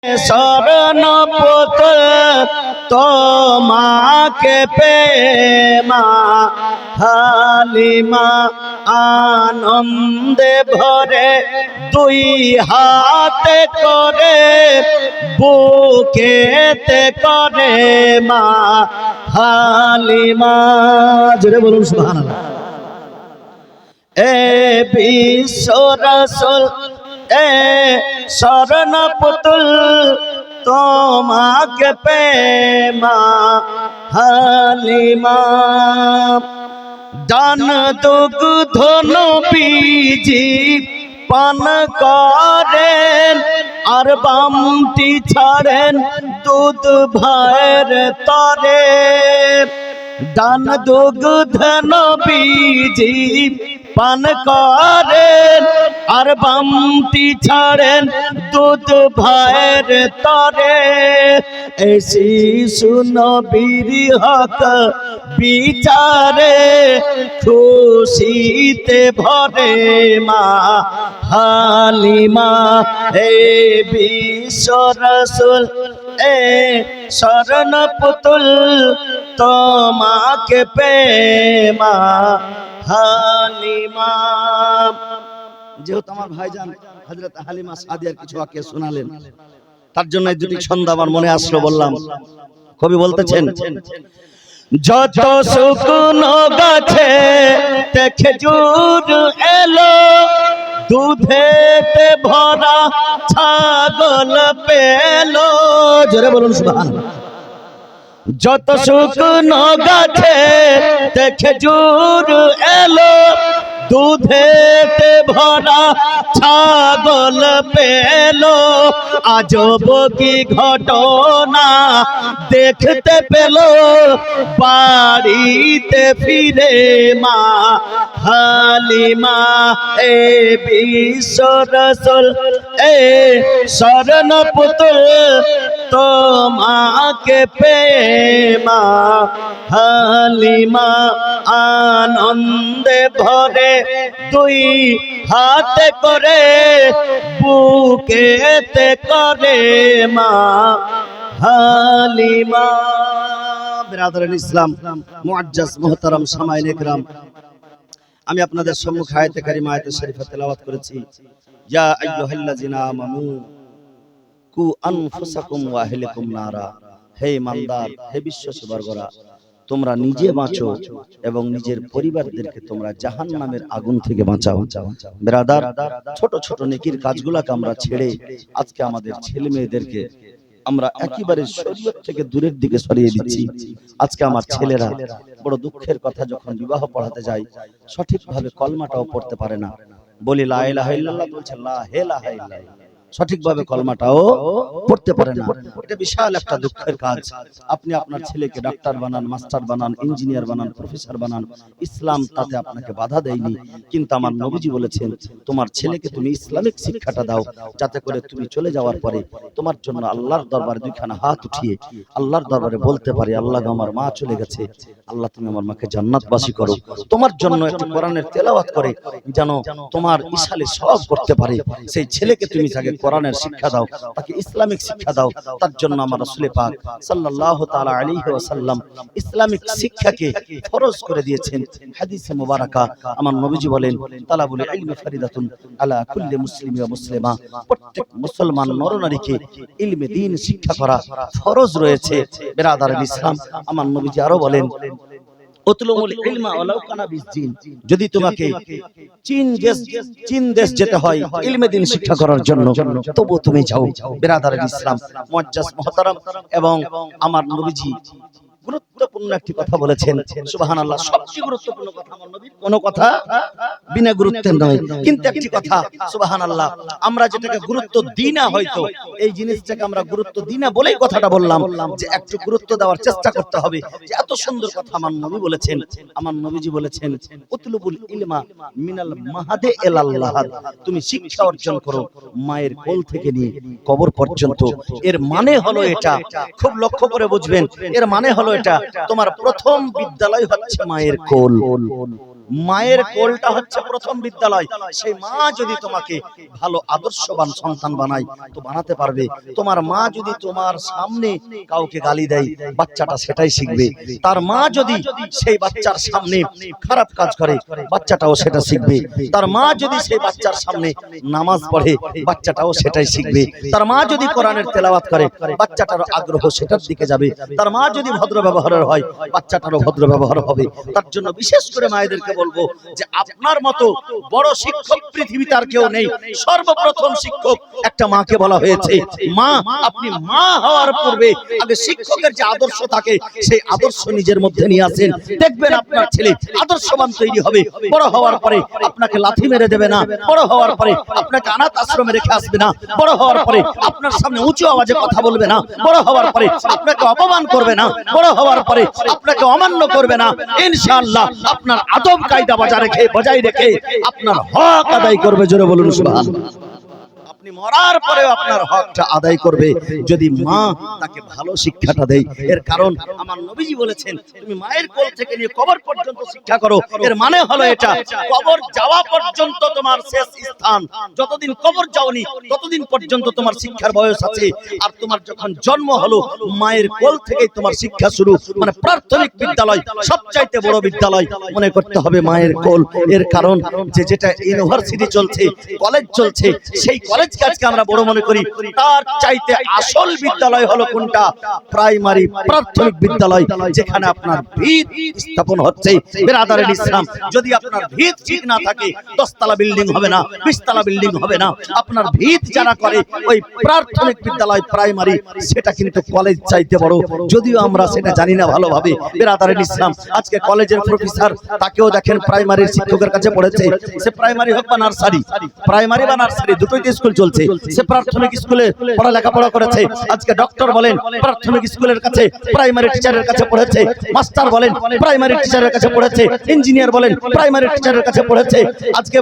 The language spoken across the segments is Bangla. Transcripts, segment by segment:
শরণ পুতুল তোমাকে পেমা হালিমা আনন্দে ভরে দুই হাতে করে বুকেতে করে মা হালিমা। জোরে বলুন সুবহানাল্লাহ। এ বিশ্ব রাসূল এ শরণ পুতুল তোমাকে পেমা হালিমা। দান দুগ্ধ নবীজি পান করেন আর বামটি ছাড়েন দুধ ভাইয়ের তরে। দান দুগ্ধ নবীজি পান করেন আর বামটি ছাড়েন দুধ ভাইয়ের তরে। এই শিশু নবীর হক বিচারে খুশিতে ভরে মা হালিমা। হে বিশ্ব রাসূল এ শরণ পুতুল তোমাকে পেমা হালিমা। যেহেতু আমার ভাইজান হযরত হালিমা সাদিয়ার কিছু ওয়াকিয়া শোনালেন, তার জন্য এই দুটি ছন্দ আমার মনে আসলো, বললাম। কবি বলতেছেন, যত শুকনো গাছে তে খেজুর এলো, দুধেতে ভরা ছাগল পেলো। জোরে বলুন সুবহানাল্লাহ। যত শুকনো গাছে তে খেজুর এলো, দুধেতে ভরা ছাগল পেলো। আজব কি ঘটনা দেখতে পেলো, বাড়িতে ফিরে মা হালিমা। এ বিশ্ব রাসূল এ শরণ পুতুল তোমাকে পেমা হালিমা। আনন্দে ভরে দুই হাতে করে বুকেতে করে মা হালিমা। বিরাদরান ইসলাম, মুআজ্জাজ মুহতারাম সামাইন ইকরাম, আমি আপনাদের সম্মুখে আয়াতে কারিমা আয়াতে শরীফা তেলাওয়াত করেছি। ইয়া আইয়ুহাল্লাযিনা আমানু কু আনফুসাকুম ওয়া আহলিকুম নারা। হে ইমানদার, হে বিশ্বসবর্গরা, তোমরা নিজে বাঁচো এবং নিজের পরিবারদেরকে তোমরা জাহান্নামের আগুন থেকে বাঁচাও। ব্রাদার, ছোট ছোট নেকির কাজগুলোকে আমরা ছেড়ে আজকে আমাদের ছেলে মেয়েদেরকে আমরা একেবারে শরীয়ত থেকে দূরের দিকে সরিয়ে দিচ্ছি। আজকে আমার ছেলেরা বড় দুঃখের কথা, যখন বিবাহ পড়াতে যায় সঠিকভাবে কলমাটাও পড়তে পারে না। বলি লা ইলাহা ইল্লাল্লাহ, বলছে লা ইলাহা ইল্লাল্লাহ, সঠিকভাবে কলমাটাও পড়তে পারে না। এটা বিশাল একটা দুঃখের কাজ। আপনি আপনার ছেলেকে ডাক্তার বানান, মাস্টার বানান, ইঞ্জিনিয়ার বানান, প্রফেসর বানান, ইসলাম তাতে আপনাকে বাধা দেয়নি। কিন্তু আমার নবীজি বলেছেন, তোমার ছেলেকে তুমি ইসলামিক শিক্ষাটা দাও, যাতে করে তুমি চলে যাওয়ার পরে তোমার জন্য আল্লাহর দরবারে দুইখানা হাত উঠিয়ে আল্লাহর দরবারে বলতে পারে, আল্লাহ আমার মা চলে গেছে, আল্লাহ তুমি আমার মাকে জান্নাতবাসী করো। তোমার জন্য একটি কোরআনের তেলাওয়াত করে যেন তোমার ইশালে সব করতে পারে। সেই ছেলেকে তুমি তাকে কোরআনের শিক্ষা দাও, তাকে ইসলামিক শিক্ষা দাও। তার জন্য আমার রাসূল পাক সাল্লাল্লাহু তাআলা আলাইহি ওয়াসাল্লাম ইসলামিক শিক্ষাকে ফরজ করে দিয়েছেন। হাদিসে মুবারাকা আমার নবীজি বলেন, তালাবুল ইলমি ফরিদাতুন আলা কুল্লি মুসলিম ওয়া মুসলিমা। প্রত্যেক মুসলমান নরনারীকে ইলমে দ্বীন শিক্ষা করা ফরজ রয়েছে। বিরাদারান ইসলাম, আমার নবীজি আরো বলেন, উতলুমুল ইলমা ওয়ালাউ কানা বিসজিন। যদি তোমাকে চীন দেশ যেতে হয় ইলমে দ্বীন শিক্ষা করার জন্য, তবু তুমি যাও। বিরাদারান ইসলাম, মুআজ্জাজ মুহতারাম, এবং আমার নবীজি গুরুত্বপূর্ণ একটি কথা বলেছেন। সুবহানাল্লাহ, সবচেয়ে গুরুত্বপূর্ণ কথা আমার নবীর, কোনো কথা বিনা গুরুত্বের নয়। কিন্তু একটি কথা, সুবহানাল্লাহ, আমরা যেটাকে গুরুত্ব দিই না, হয়তো এই জিনিসটাকে আমরা গুরুত্ব দিই না বলেই কথাটা বললাম, যে একটু গুরুত্ব দেওয়ার চেষ্টা করতে হবে। যে এত সুন্দর কথা আমার নবী বলেছেন। আমার নবীজি বলেছেন, উতলুবুল ইলমা মিনাল মাহাদে ইলাল লাহাদ। তুমি শিক্ষা অর্জন করো মায়ের কোল থেকে নিয়ে কবর পর্যন্ত। এর মানে হলো এটা, খুব লক্ষ্য করে বুঝবেন, এর মানে হলো এটা, তোমার প্রথম বিদ্যালয় হচ্ছে মায়ের কোল। মায়ের কোলটা হচ্ছে প্রথম বিদ্যালয়। সেই মা যদি তোমাকে ভালো আদর্শবান সন্তান বানায় তো বানাতে পারবে। তোমার মা যদি তোমার সামনে কাউকে গালি দেয়, বাচ্চাটা সেটাই শিখবে। তার মা যদি সেই বাচ্চার সামনে খারাপ কাজ করে, বাচ্চাটাও সেটা শিখবে। তার মা যদি সেই বাচ্চার সামনে নামাজ পড়ে, বাচ্চাটাও সেটাই শিখবে। তার মা যদি কোরআনের তেলাওয়াত করে, বাচ্চাটারও আগ্রহ সেটার দিকে যাবে। তার মা যদি ভদ্র ব্যবহারের হয়, বাচ্চাটারও ভদ্র ব্যবহার হবে। তার জন্য বিশেষ করে মায়েদেরকে বলবো যে আপনার মতো বড় শিক্ষক পৃথিবীতে আর কেউ নেই। সর্বপ্রথম শিক্ষক একটা মাকে বলা হয়েছে। মা, আপনি মা হওয়ার পূর্বে আগে শিক্ষকের যে আদর্শ থাকে সেই আদর্শ নিজের মধ্যে নিয়ে আসেন। দেখবেন আপনার ছেলে আদর্শবান তৈরি হবে। বড় হওয়ার পরে আপনাকে লাথি মেরে দেবে না। বড় হওয়ার পরে আপনাকে অনাথ আশ্রমে রেখে আসবে না। বড় হওয়ার পরে আপনার সামনে উঁচু আওয়াজে কথা বলবে না। বড় হওয়ার পরে আপনাকে অপমান করবে না। বড় হওয়ার পরে আপনাকে অমান্য করবে না। ইনশাআল্লাহ আপনার আদব কায়দা বজায় রেখে আপনার হক আদায় করবে। জোরে বলুন সুবহানাল্লাহ। আপনি মরার পরেও আপনার হকটা আদায় করবে যদি মা তাকে ভালো শিক্ষাটা দেয়। এর কারণ আমার নবীজি বলেছেন, তুমি মায়ের কোল থেকে নিয়ে কবর পর্যন্ত শিক্ষা করো। এর মানে হলো এটা, কবর যাওয়া পর্যন্ত তোমার শেষ স্থান। যতদিন কবর যাওনি ততদিন পর্যন্ত তোমার শিক্ষার বয়স আছে। আর তোমার যখন জন্ম হলো, মায়ের কোল থেকেই তোমার শিক্ষা শুরু। মানে প্রাথমিক বিদ্যালয় সবচাইতে বড় বিদ্যালয় মনে করতে হবে মায়ের কোল। এর কারণ যেটা ইউনিভার্সিটি চলছে, কলেজ চলছে, সেই কলেজ আজকে আমরা বড় মনে করি। তার চাইতে আসল বিদ্যালয় হলো কোনটা? প্রাইমারি, প্রাথমিক বিদ্যালয়, যেখানে আপনার ভিত স্থাপন হচ্ছে। বিরাদারে ইসলাম, যদি আপনার ভিত ঠিক না থাকে 10 তলা বিল্ডিং হবে না, 20 তলা বিল্ডিং হবে না। আপনার ভিত যারা করে ওই প্রাথমিক বিদ্যালয়, প্রাইমারি, সেটা কিন্তু কলেজ চাইতে বড়। যদিও আমরা সেটা জানি না ভালোভাবে। বিরাদারে ইসলাম, আজকে কলেজের প্রফেসর তাকেও দেখেন প্রাইমারির শিক্ষকের কাছে পড়েছে। সে প্রাইমারি হোক বা নার্সারি, প্রাইমারি বা নার্সারি দুটোই স্কুল চলছে। সে প্রাথমিক স্কুলে লেখাপড়া করেছে। আজকে ডক্টর বলেন প্রাথমিক স্কুলের কাছে, প্রাইমারি টিচারের কাছে পড়েছে। মাস্টার বলেন প্রাইমারি টিচারের কাছে পড়েছে। ইঞ্জিনিয়ার বলেন প্রাইমারি টিচারের কাছে পড়েছে। আজকে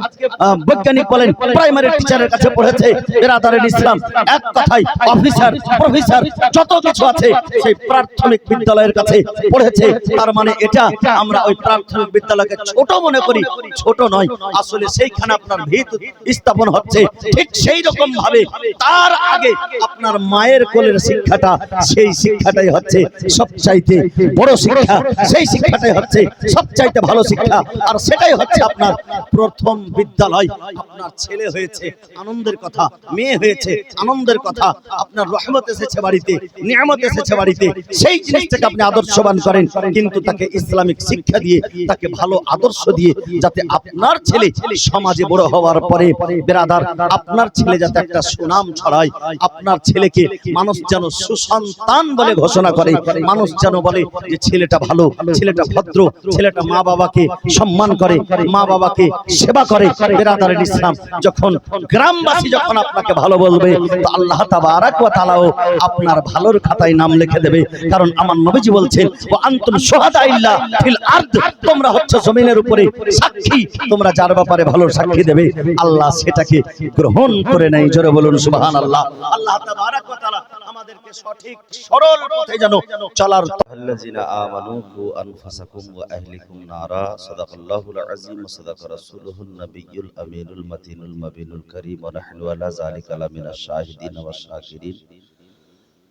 বৈজ্ঞানিক বলেন প্রাইমারি টিচারের কাছে পড়েছে। বিরাদারে ইসলাম, এক কথায় অফিসার, প্রফেসর যত কিছু আছে সেই প্রাথমিক বিদ্যালয়ের কাছে পড়েছে। তার মানে এটা আমরা ওই প্রাথমিক বিদ্যালয়কে ছোট মনে করি। ছোট নয়, আসলে সেইখানে আপনার ভিত স্থাপন হচ্ছে। ঠিক সেই রকম ভাবে তার আগে আপনার মায়ের কোলের শিক্ষাটা, সেই শিক্ষাটাই হচ্ছে সবচাইতে বড় শিক্ষা। সেই শিক্ষাটাই হচ্ছে সবচাইতে ভালো শিক্ষা। আর সেটাই হচ্ছে আপনার প্রথম বিদ্যালয়। আপনার ছেলে হয়েছে আনন্দের কথা, মেয়ে হয়েছে আনন্দের কথা, আপনার রহমত এসেছে বাড়িতে, নিয়ামত এসেছে বাড়িতে। সেই জিনিসটাকে আপনি আদর্শবান করেন, কিন্তু তাকে ইসলামিক শিক্ষা দিয়ে, তাকে ভালো আদর্শ দিয়ে, যাতে আপনার ছেলে সমাজে বড় হওয়ার পরে বিরাদার আপনার ছেলে যাতে একটা সুনাম ছড়ায়। আপনার ছেলেকে মানুষ যেন সুসন্তান বলে ঘোষণা করে। মানুষ যেন বলে যে ছেলেটা ভালো, ছেলেটা ভদ্র, ছেলেটা মা বাবাকে সম্মান করে, মা বাবাকে সেবা করে। বিরাদারে ইসলাম, যখন গ্রামবাসী যখন আপনাকে ভালো বলবে তো আল্লাহ তাবারাক ওয়া তাআলাও আপনার ভালোর খাতায় নাম লিখে দেবে। কারণ আমার নবীজি বলছেন, ওয়া আনতুম শুহাদা ইল্লা ফিল আরদ, তোমরা হচ্ছে জমিনের উপরে সাক্ষী। তোমরা যার ব্যাপারে ভালো সাক্ষী দেবে, আল্লাহ সেটাকে গ্রহণ করে নেয়। জোরে বলুন সুবহানাল্লাহ। আল্লাহ তাবারাক ওয়া তাআলা আমাদেরকে সঠিক সরল পথে যেন চলার। আল্লাযিনা আমানু কু আনফুসাকুম ওয়া আহলিকুম নারা, সাদাকাল্লাহুল আযীম ওয়া সাদাকা রাসূলুহুন নাবিয়্যুল আমিনুল মাতিনুল মাবিনুল কারীম, ওয়া নাহনু আলা যালিকা লামিনাশ শাহিদিন ওয়াশ শাকিরিন,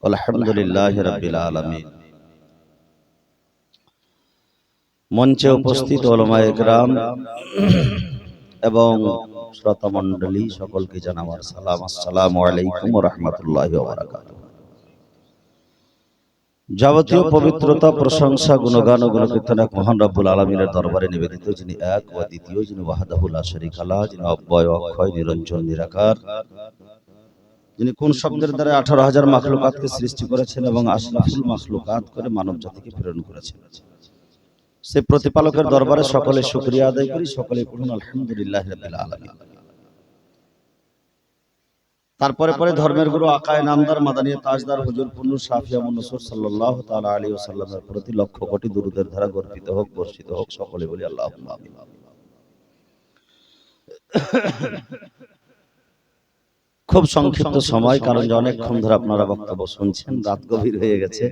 আলহামদুলিল্লাহি রাব্বিল আলামিন। মঞ্চে উপস্থিত উলামায়ে কেরাম এবং শ্রোতা মণ্ডলী, সকলকে জানাই আমার সালাম। আসসালামু আলাইকুম ওয়া রাহমাতুল্লাহি ওয়া বারাকাতুহু। যাবতীয় পবিত্রতা, প্রশংসা, গুণগান ও গুণকীর্তন এক মহান রব্বুল আলামিনের দরবারে নিবেদিত, যিনি এক ও দ্বিতীয়, যিনি ওয়াহদাহু লা শারীকা লাহ, যিনি অব্যয় অক্ষয় নিরঞ্জন নিরাকার, যিনি কোন শব্দের দ্বারা 18,000 মাখলুকাতকে সৃষ্টি করেছেন এবং আশরাফুল মাখলুকাত করে মানব জাতিকে প্রেরণ করেছেন। সে প্রতিপালকের দরবারে সকলে শুকরিয়া আদায় করি। সকলে পড়ুন আলহামদুলিল্লাহি রাব্বিল আলামিন। তারপরে পরে ধর্মের গুরু আকায়ে নামদার মাদানী তাজদার হুজুর পুন্নু শাফিয়া মুন্নসুর সাল্লাল্লাহু তাআলা আলাইহি ওয়াসাল্লামের প্রতি লক্ষ কোটি দুরূদের ধারা গর্পিত হোক, বর্ষিত হোক। সকলে বলি আল্লাহুম্মা আমিন। খুব সংক্ষিপ্ত সময়, কারণ যে অনেকক্ষণ ধরে আপনারা বক্তব্য শুনছেন, রাত গভীর হয়ে গেছে।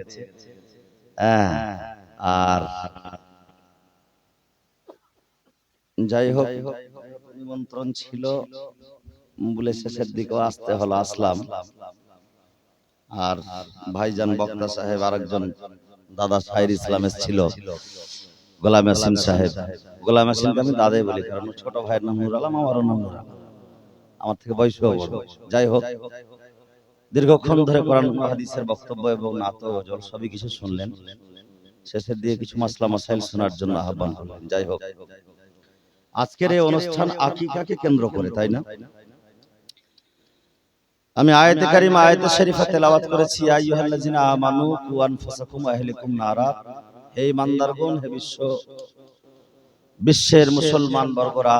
আর যাই হোক, নিমন্ত্রণ ছিল বলে শেষের দিকেও আসতে হলো, আসলাম। আর ভাইজান বক্তা সাহেব আরেকজন দাদা শাহির ইসলাম ছিল, গোলাম ইয়াসিন সাহেব। গোলাম ইয়াসিনকে আমি দাদাই বলি, কারণ ছোট ভাইয়ের নাম নুর আলম, আমারও নাম নুর আলম, আমার থেকে বয়সও বড়। যাই হোক, দীর্ঘক্ষণ ধরে কোরআন হাদিসের বক্তব্য এবং নাত গজল সবই কিছু শুনলেন। শেষের দিয়ে কিছু মাসলা মাসাইল শোনার জন্য আহ্বান করলেন। যাই হোক, আজকের এই অনুষ্ঠান আকিকাকে কেন্দ্র করে, তাই না? আমি আয়াতে কারিমা আয়াতে শরীফা তেলাওয়াত করেছি, ইয়া আইয়ুহাল্লাযিনা আমানু কু আনফুসাকুম ওয়া আহলিকুম নারা। হে ইমানদারগণ, হে বিশ্বের মুসলমান বর্গরা,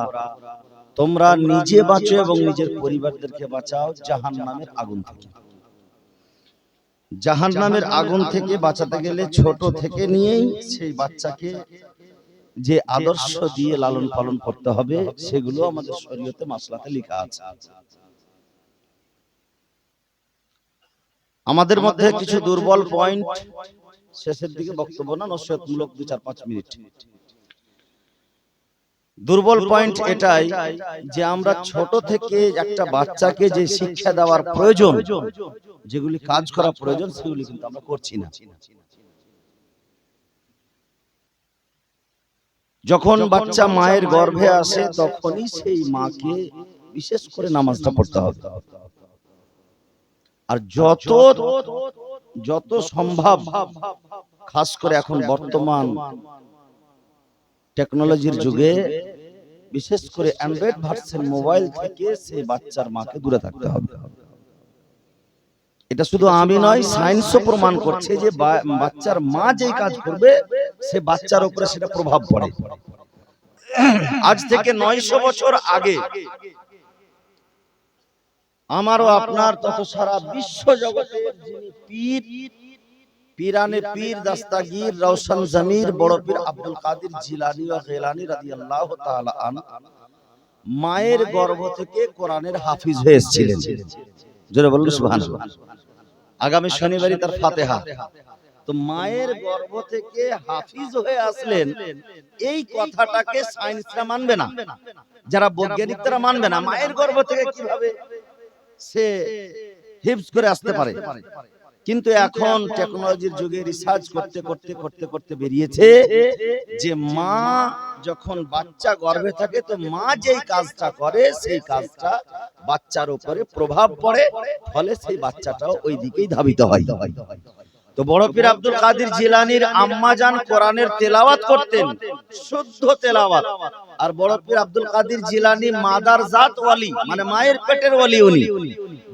তোমরা নিজে বাঁচো এবং নিজের পরিবারদেরকে বাঁচাও জাহান্নামের আগুন থেকে। জাহান্নামের আগুন থেকে বাঁচাতে গেলে ছোট থেকে নিয়েই সেই বাচ্চাকে যে আদর্শ দিয়ে লালন পালন করতে হবে, সেগুলো আমাদের শরীয়তে মাসলাতে লেখা আছে। আমাদের মধ্যে কিছু দুর্বল পয়েন্ট, শেষের দিকে বক্তব্য না, নসিহতমূলক 2-4-5 মিনিট। দুর্বল পয়েন্ট এটাই যে আমরা ছোট থেকে একটা বাচ্চাকে যে শিক্ষা দেওয়ার প্রয়োজন, যেগুলি কাজ করা প্রয়োজন, সেগুলি কিন্তু আমরা করছি না। যখন বাচ্চা মায়ের গর্ভে আসে তখনই সেই মাকে বিশেষ করে নামাজটা পড়তে হবে। আর যত সম্ভব, খাস করে এখন বর্তমান টেকনোলজির যুগে, বিশেষ করে অ্যান্ড্রয়েড ভার্সন মোবাইল থেকে সেই বাচ্চার মাকে দূরে থাকতে হবে। এটা শুধু আমি নয়, সায়েন্সও প্রমাণ করছে যে বাচ্চার মা যেই কাজ করবে সে বাচ্চার উপরে সেটা প্রভাব পড়ে। আজ থেকে 900 বছর আগে আমারও আপনার তত সারা বিশ্ব জগতের যিনি পীর, পীরানে পীর দাস্তাগীর রওশন জমির বড় পীর আব্দুল কাদের জিলানী ও গিলানী রাদিয়াল্লাহু তাআলা আন, মায়ের গর্ভ থেকে কোরআনের হাফিজ হয়ে এসেছিলেন। জোরে বলুন সুবহানাল্লাহ। আগামী শনিবারই তার ফাতিহা। তো মায়ের গর্ভ থেকে হাফিজ হয়ে আসলেন, এই কথাটাকে সায়েন্সরা মানবে না, যারা বৈজ্ঞানিক তারা মানবে না। মায়ের গর্ভ থেকে কিভাবে সে হিফজ করে আসতে পারে? কিন্তু এখন টেকনোলজির যুগে রিসার্চ করতে করতে করতে করতে বেরিয়েছে যে মা যখন বাচ্চা গর্ভে থাকে, তো মা যেই কাজটা করে সেই কাজটা বাচ্চার উপরে প্রভাব পড়ে, ফলে সেই বাচ্চাটাও ওই দিকেই ধাবিত হয়। তো বড় পীর আব্দুল কাদের জিলানীর আম্মা জান কোরআনের তেলাওয়াত করতেন, শুদ্ধ তেলাওয়াত। আর বড় পীর আব্দুল কাদের জিলানী মাদার জাত ওয়ালি, মানে মায়ের পেটের ওয়ালি। উনি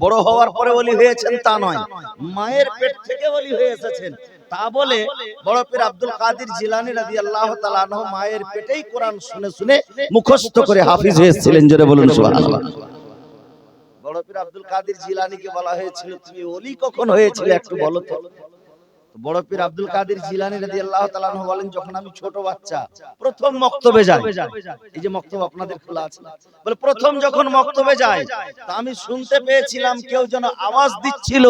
বড় হওয়ার পরে ওয়ালি হয়েছেন তা নয়, মায়ের পেট থেকে ওয়ালি হয়ে এসেছেন। তা বলে বড় পীর আব্দুল কাদের জিলানী রাদিয়াল্লাহু তাআলা আনহু মায়ের পেটেই কোরআন শুনে শুনে মুখস্থ করে হাফিজ হয়েছিলেন। জোরে বলুন সুবহানাল্লাহ। বড় পীর আব্দুল কাদের জিলানীকে বলা হয়েছিল, তুমি ওলি কখন হয়েছিলে একটু বলো তো। বড় পীর আব্দুল কাদের জিলানী রাদিয়াল্লাহু তাআলা আনহু বলেন, যখন আমি ছোট বাচ্চা প্রথম মক্তবে যাই, এই যে মক্তব আপনাদের খোলা আছে, বলে প্রথম যখন মক্তবে যাই তা আমি শুনতে পেয়েছিলাম কেউ যেন আওয়াজ দিচ্ছিল,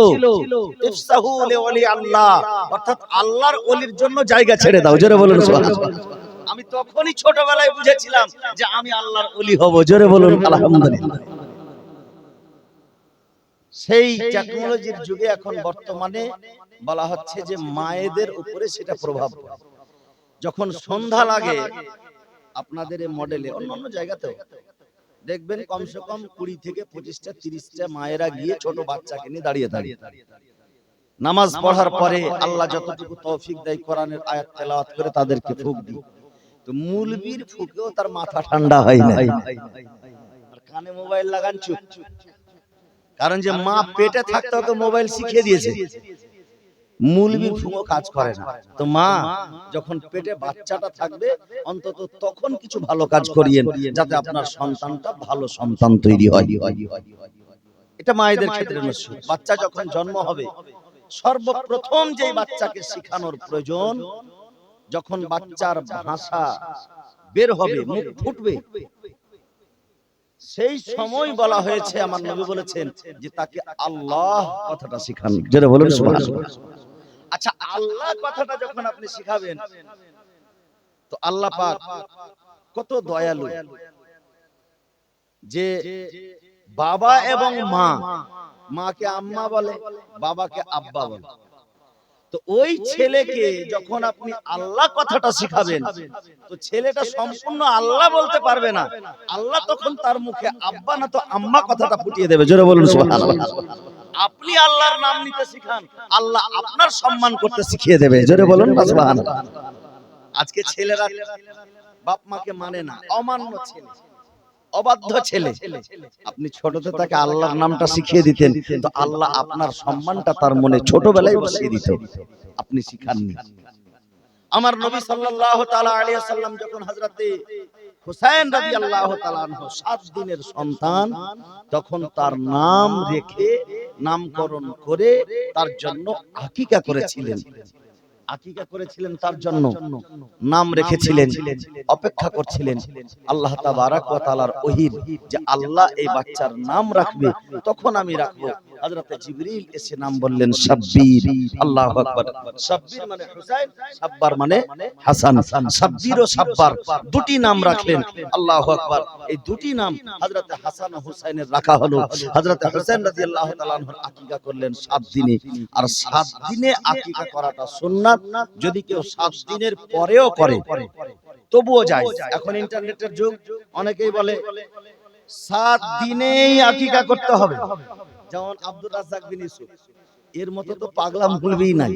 ইফসাহু লিওয়ালি আল্লাহ, অর্থাৎ আল্লাহর ওলির জন্য জায়গা ছেড়ে দাও। জোরে বলুন সুবহানাল্লাহ। আমি তখনই ছোটবেলায় বুঝেছিলাম যে আমি আল্লাহর ওলি হব। জোরে বলুন আলহামদুলিল্লাহ। সেই টেকনোলজির যুগে এখন বর্তমানে বলা হচ্ছে যে মায়েদের উপরে সেটা প্রভাব পড়ে। যখন সন্ধ্যা লাগে আপনাদের এই মডেলে, অন্যান্য জায়গাতেও দেখবেন কমসে কম 20 থেকে 25টা 30টা মায়েরা গিয়ে ছোট বাচ্চাকে নিয়ে দাঁড়িয়ে দাঁড়িয়ে নামাজ পড়ার পরে আল্লাহ যতটুকু তৌফিক দেয় কোরআনের আয়াত তেলাওয়াত করে তাদেরকে ফুঁক দিই। তো মুলবির ফুঁকেও তার মাথা ঠান্ডা হয় না, আর কানে মোবাইল লাগান চুপ। কারণ যে মা পেটে থাকতে ওকে মোবাইল শিখিয়ে দিয়েছে, মুলবির ফুঁকও কাজ করে না। তো মা যখন পেটে বাচ্চাটা থাকবে অন্তত তখন কিছু ভালো কাজ করিয়েন, যাতে আপনার সন্তানটা ভালো সন্তান তৈরি হয়। এটা মায়েদের ক্ষেত্রে নসিহত। বাচ্চা যখন জন্ম হবে সর্বপ্রথম যে বাচ্চাকে শেখানোর প্রয়োজন, যখন বাচ্চার ভাষা বের হবে, মুখ ফুটবে, সেই সময় বলা হয়েছে, আমার নবী বলেছেন যে তাকে আল্লাহ কথাটা শেখান। যেটা বলেন সুবহানাল্লাহ। আচ্ছা, আল্লাহ কথাটা যখন আপনি শিখাবেন, তো আল্লাহ পাক কত দয়ালু যে বাবা এবং মা, মাকে আম্মা বলে, বাবাকে আব্বা বলে। তো ওই ছেলেকে যখন আপনি আল্লাহ কথাটা শিখাবেন, তো ছেলেটা সম্পূর্ণ আল্লাহ বলতে পারবে না। আল্লাহ তখন তার মুখে আব্বা না তো আম্মা কথাটা ফুটিয়ে দেবে। জোরে বলুন সুবহানাল্লাহ। আপনি আল্লাহর নাম নিতে শিখান, আল্লাহ আপনার সম্মান করতে শিখিয়ে দেবে। জোরে বলুন সুবহানাল্লাহ। আজকে ছেলেরা বাপ মাকে মানে না, অমান্য ছেলে, অবাধ্য ছেলে। আপনি ছোটতে তাকে আল্লাহর নামটা শিখিয়ে দিতেন, তো আল্লাহ আপনার সম্মানটা তার মনে ছোটবেলায় বসিয়ে দিত। আপনি শিখাননি। আমার নবী সাল্লাল্লাহু তাআলা আলাইহি ওয়াসাল্লাম যখন হযরতে হুসাইন রাদিয়াল্লাহু তাআলা আনহু 7 দিনের সন্তান, তখন তার নাম রেখে নামকরণ করে তার জন্য আকিকা করেছিলেন। আকিকা করেছিলেন, তার জন্য নাম রেখেছিলেন, অপেক্ষা করছিলেন আল্লাহ তাবারাক ওয়া তাআলার ওহীর, যে আল্লাহ এই বাচ্চার নাম রাখবে, তখন আমি রাখবো। হযরতে জিবরিল এসে নাম বললেন শাব্বির। আল্লাহু আকবার। শাব্বির মানে হুসাইন, সাব্বার মানে হাসান। শাব্বির ও সাব্বার দুটি নাম রাখলেন। আল্লাহু আকবার। এই দুটি নাম হযরতে হাসান ও হুসাইনের রাখা হলো। হযরতে হুসাইন রাদিয়াল্লাহু তাআলা আনহুর আকিকা করলেন 7 দিনে। আর 7 দিনে আকিকা করাটা সুন্নাত। যদি কেউ 7 দিনের পরেও করে তবুও যায়। এখন ইন্টারনেটের যুগ, অনেকেই বলে 7 দিনেই আকিকা করতে হবে। যেমন আব্দুর রাজ্জাক বিন ইউসুফ, এর মতো তো পাগলা মৌলভী নাই,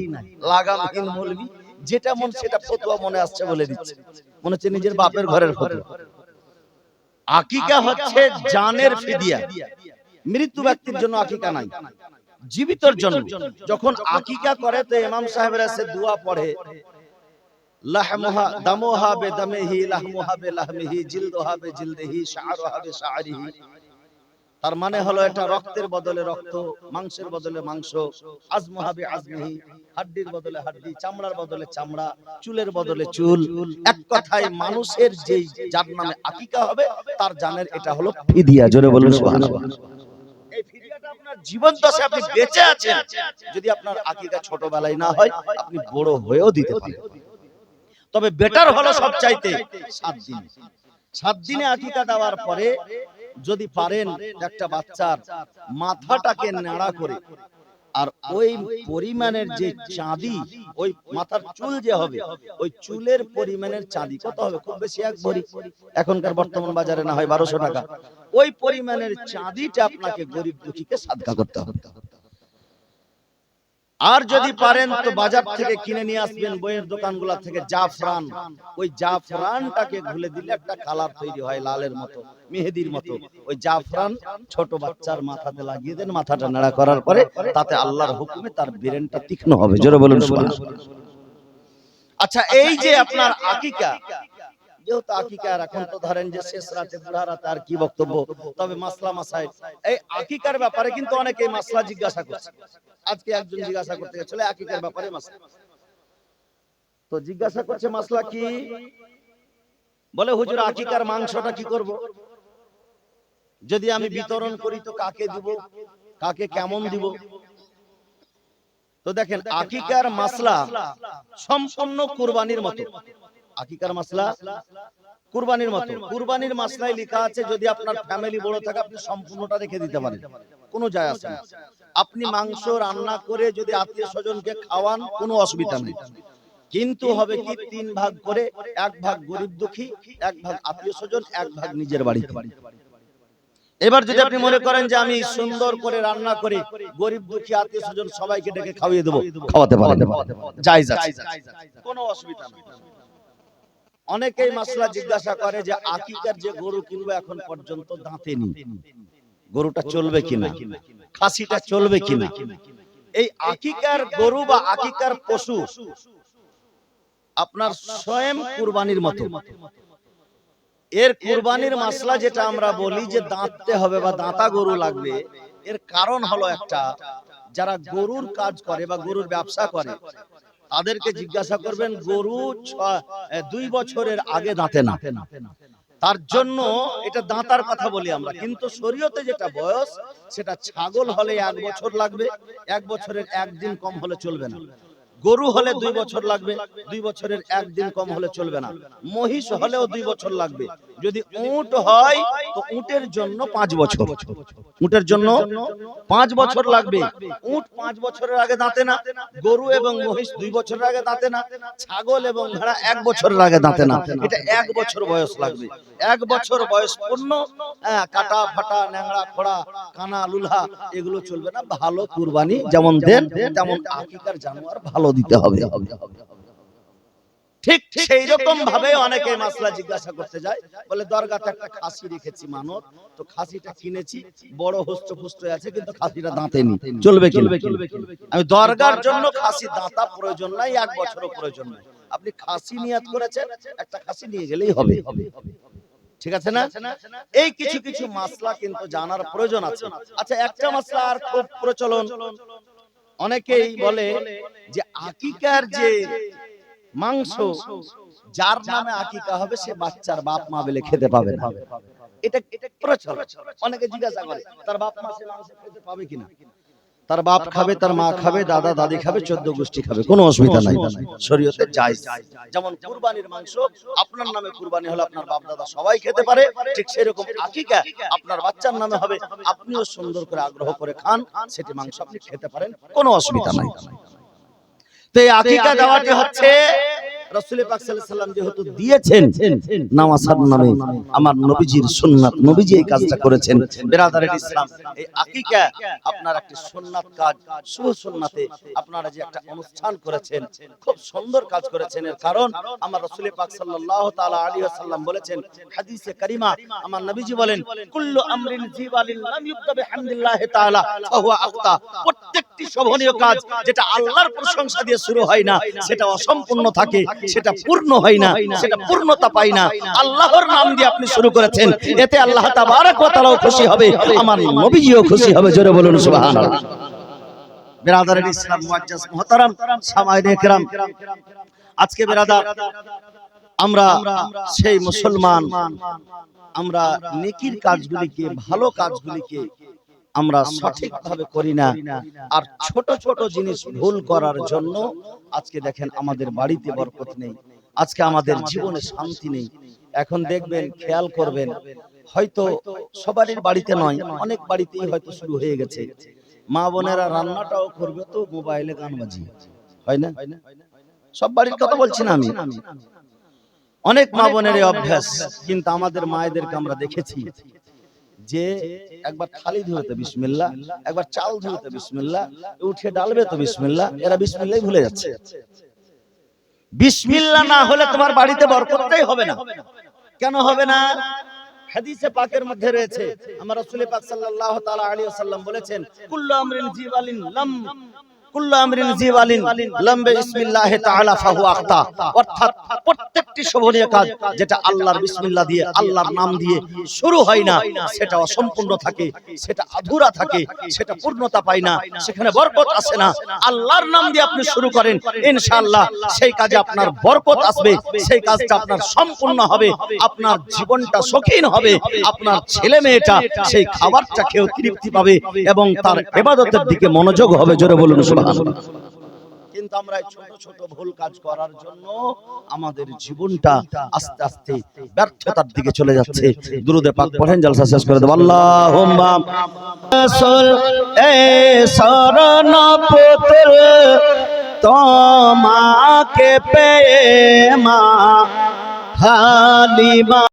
লাগামহীন মৌলভী, যেটা মন সেটা ফতোয়া মনে আসছে বলে দিচ্ছে, মনে হচ্ছে নিজের বাপের ঘরের ফতোয়া। আকিকা হচ্ছে জানের ফিদিয়া। মৃত্যু ব্যক্তির জন্য আকিকা নাই, জীবিতর জন্য। যখন আকিকা করে তো ইমাম সাহেবরা সে দোয়া পড়ে, লাহমুহা দামুহা বিদামিহি লাহমুহা বিলাহমিহি জিলদুহা বিজিলদিহি শা'রুহা বিশা'রিহি। তার মানে হলো এটা রক্তের বদলে রক্ত, মাংসের বদলে মাংস, আজমুহা বিআজমিহি, হাড্ডির বদলে হাড্ডি, চামড়ার বদলে চামড়া, চুলের বদলে চুল। এক কথায় মানুষের যেই যার নামে আকিকা হবে তার জানের এটা হলো ফিদিয়া। জোরে বলুন সুবহানাল্লাহ। এই ফিদিয়াটা আপনার জীবন দশায় আপনি বেঁচে আছেন, যদি আপনার আকিকা ছোটবেলায় না হয়, আপনি বড় হয়েও দিতে পারেন। তবে বেটার হলো সবচাইতে 7 দিন। 7 দিনে আকিকা দেওয়ার পরে যদি পারেন একটা বাচ্চার মাথাটাকে নাড়া করে, আর ওই পরিমাণের যে চাঁদি, ওই মাথার চুল যে হবে, ওই চুলের পরিমাণের চাঁদি কত হবে? খুব বেশি 1 ভরি, এখনকার বর্তমান বাজারে না হয় 1200 টাকা। ওই পরিমাণের চাঁদিটা আপনাকে গরিব দুঃখীকে সাদকা করতে হবে। আর যদি পারেন তো বাজার থেকে কিনে নিয়ে আসবেন, বইয়ের দোকানগুলা থেকে জাফরান। ওই জাফরানটাকে ঘুলে দিলে একটা কালার তৈরি হয় লালের মতো, মেহেদির মতো। ওই জাফরান ছোট বাচ্চার মাথাতে লাগিয়ে দেন, মাথাটা নাড়া করার পরে তাতে আল্লাহর হুকুমে তার ব্রেনটা তীক্ষ্ণ হবে। জোরে বলুন সুবহানাল্লাহ। আচ্ছা, এই যে আপনার আকিকা, যেহেতু আকিকার এখন তো ধরেন যে শেষ রাতে বুড়া রাতে আর কি বক্তব্য, তবে মাসলা মাসাইল এই আকিকার ব্যাপারে কিন্তু অনেকেই মাসলা জিজ্ঞাসা করছে। আজকে একজন জিজ্ঞাসা করতে গেছিল আকিকার ব্যাপারে মাসলা, তো জিজ্ঞাসা করছে মাসলা কি, বলে হুজুর আকিকার মাংসটা কি করব, যদি আমি বিতরণ করি তো কাকে দিব, কাকে কেমন দিব? তো দেখেন, আকিকার মাসলা সম্পূর্ণ কুরবানির মতো। আকিকার মাসলা কুরবানির মতো। কুরবানির মাসলায় লেখা আছে যদি আপনার ফ্যামিলি বড় থাকে আপনি সম্পূর্ণটা রেখে দিতে পারেন, কোনো যায় আসে না। আপনি মাংস রান্না করে যদি আত্মীয় স্বজনকে খাওয়ান কোনো অসুবিধা নেই, কিন্তু হবে কি 3 ভাগ করে, 1 ভাগ গরিব দুঃখী, 1 ভাগ আত্মীয় স্বজন, 1 ভাগ নিজের বাড়িতে। এবার যদি আপনি মনে করেন যে আমি সুন্দর করে রান্না করে গরিব দুঃখী আত্মীয় স্বজন সবাইকে ডেকে খাওয়িয়ে দেবো, খাওয়াতে পারেন, জায়েজ আছে, কোনো অসুবিধা নেই। অনেকেই মাসলা জিজ্ঞাসা করে যে আকিকার যে গরু কিনবো এখন পর্যন্ত দাঁতেনি, গরুটা চলবে কিনা, খাসিটা চলবে কিনা? এই আকিকার গরু বা আকিকার পশু আপনার স্বয়ং কুরবানির মতো। এর কুরবানির মাসলা যেটা আমরা বলি যে দাঁততে হবে বা দাঁতা গরু লাগবে, এর কারণ হলো একটা, যারা গরুর কাজ করে বা গরুর ব্যবসা করে তাদেরকে জিজ্ঞাসা করবেন গরু 2 বছরের আগে দাঁতে না, তার জন্য এটা দাঁতার কথা বলি আমরা, কিন্তু শরীয়তে যেটা বয়স সেটা ছাগল হলে 1 বছর লাগবে, 1 বছরের 1 দিন কম হলে চলবে না। গরু হলে 2 বছর লাগবে, 2 বছরের একদিন কম হলে চলবে না। মহিষ হলেও 2 বছর লাগবে। যদি উট হয় তো উটের জন্য 5 বছর, উটের জন্য 5 বছর লাগবে। উট 5 বছরের আগে দাঁতে না, গরু এবং মহিষ 2 বছরের আগে দাঁতে না, ছাগল এবং ভেড়া 1 বছরের আগে দাঁতে না। এটা 1 বছর বয়স লাগবে। 1 বছর বয়স পূর্ণ, কাটা ফাটা ন্যাংড়া খোড়া কানা লুলহা এগুলো চলবে না। ভালো কুরবানি যেমন দেন তেমন আকিকার জানোয়ার ভালো দিতে হবে। ঠিক সেই রকম ভাবে অনেকে মাসলা জিজ্ঞাসা করতে যায়, বলে দরগাতে একটা খাসি রেখেছি মানত, তো খাসিটা কিনেছি, বড় হস্ত পুষ্ট আছে কিন্তু খাসিটা দাঁতেনি, চলবে কি? আমি দরগার জন্য খাসি দাঁতা প্রয়োজন নাই, 1 বছরও প্রয়োজন নাই। আপনি খাসি নিয়াত করেছেন, একটা খাসি নিয়ে গেলেই হবে। ঠিক আছে না? এই কিছু কিছু মাসলা কিন্তু জানার প্রয়োজন আছে। আচ্ছা, একটা মাসলা আর খুব প্রচলন, অনেকেই বলে যে আকিকার যে মাংস যার নামে আকিকা হবে সে বাচ্চার বাপ মা বলে খেতে পাবে না। এটা প্রচলন। অনেকে জিজ্ঞাসা করে তার বাপ মা সে মাংস খেতে পাবে কিনা। তার বাপ খাবে, তার মা খাবে, দাদা দাদি খাবে, 14 গোষ্ঠী খাবে, কোনো অসুবিধা নাই, শরীয়তে জায়েজ। যেমন কুরবানির মাংস আপনার নামে কুরবানি হলে আপনার বাপ দাদা সবাই খেতে পারে, ঠিক সেরকম আকিকা আপনার বাচ্চার নামে হবে, আপনিও সুন্দর করে আগ্রহ করে খান, সেটি মাংস আপনি খেতে পারেন, কোনো অসুবিধা নাই। তো এই আকিকা দেওয়াটি হচ্ছে রাসূল পাক সাল্লাল্লাহু আলাইহি সাল্লাম যেহেতু দিয়েছেন নামাসার নামে, আমার নবীজির সুন্নাত, নবীজি এই কাজটা করেছেন। বিরাদারের ইসলাম, এই আকিকা আপনার একটি সুন্নাত কাজ, শুভ সুন্নাতে আপনারা যে একটা অনুষ্ঠান করেছেন, খুব সুন্দর কাজ করেছেন। এর কারণ আমার রাসূল পাক সাল্লাল্লাহু তাআলা আলাইহি ওয়াসাল্লাম বলেছেন হাদিসে কারিমা, আমার নবীজি বলেন কুল্লু আমরিন জিবালিন লাম ইউবদা বিহামদিল্লাহি তাআলা ফাহুয়া আখতা। প্রত্যেকটি শোভনীয় কাজ যেটা আল্লাহর প্রশংসা দিয়ে শুরু হয় না সেটা অসম্পূর্ণ থাকে, সেটা পূর্ণ হয় না, সেটা পূর্ণতা পায় না। আল্লাহর নাম দিয়ে আপনি শুরু করেছেন, এতে আল্লাহ তাবারক ওয়া তাআলাও খুশি হবে, আমার নবীজিও খুশি হবে। জোরে বলুন সুবহানাল্লাহ। বিরাদারের ইসলাম, মুআজ্জাজ মুহতারাম সামাইনে কেরাম, আজকে বিরাদার আমরা সেই মুসলমান, আমরা নেকির কাজগুলিকে, ভালো কাজগুলিকে আমরা সঠিকভাবে করি না, আর ছোট ছোট জিনিস ভুল করার জন্য আজকে দেখেন আমাদের বাড়িতে বরকত নেই, আজকে আমাদের জীবনে শান্তি নেই। এখন দেখবেন, খেয়াল করবেন, হয়তো সবারই বাড়িতে নয়, অনেক বাড়িতেই হয়তো শুরু হয়ে গেছে, মা বোনেরা রান্নাটাও করবে তো মোবাইলে গান বাজিয়ে, হয় না? সব বাড়ির কথা বলছি না আমি, অনেক মা বোনের অভ্যাস। কিন্তু আমাদের মায়েদেরকে আমরা দেখেছি যে একবার থালি ধুতে বিসমিল্লাহ, একবার চাল ধুতে বিসমিল্লাহ, উঠে ডালবে তো বিসমিল্লাহ, এরা বিসমিল্লাহই ভুলে যাচ্ছে। বিসমিল্লাহ না হলে তোমার বাড়িতে বরকতটাই হবে না। কেন হবে না? হাদিসে পাকের মধ্যে রয়েছে, আমার রাসূল পাক সাল্লাল্লাহু তাআলা আলাইহি ওয়াসাল্লাম বলেছেন কুল্লু আমরিন জিবালিন লাম কুল্লু আমরিন জিবালিন লাম বিসমিল্লাহ তাআলা ফাহুয়া আখতা। অর্থাৎ প্রত্যেকটি শোভনীয় কাজ যেটা আল্লাহর বিসমিল্লাহ দিয়ে, আল্লাহর নাম দিয়ে শুরু হয় না, সেটা অসম্পূর্ণ থাকে, সেটা আধুরা থাকে, সেটা পূর্ণতা পায় না, সেখানে বরকত আসে না। আল্লাহর নাম দিয়ে আপনি শুরু করেন, ইনশাআল্লাহ সেই কাজে আপনার বরকত আসবে, সেই কাজটা আপনার সম্পূর্ণ হবে, আপনার জীবনটা শৌখিন হবে, আপনার ছেলে মেয়েটা সেই খাবারটা খেয়ে তৃপ্তি পাবে এবং তার ইবাদতের দিকে মনোযোগ হবে। জোরে বলুন সুবহানাল্লাহ। কিন্তু আমরা ছোট ছোট ভুল কাজ করার জন্য আমাদের জীবনটা আস্তে আস্তে ব্যর্থতার দিকে চলে যাচ্ছে। দুরূদে পাক পড়েন, জলসা শেষ করে দেব। আল্লাহুম্মা রাসূল এ শরণ পুত্র তোমাকে পেয়ে মা হালিমা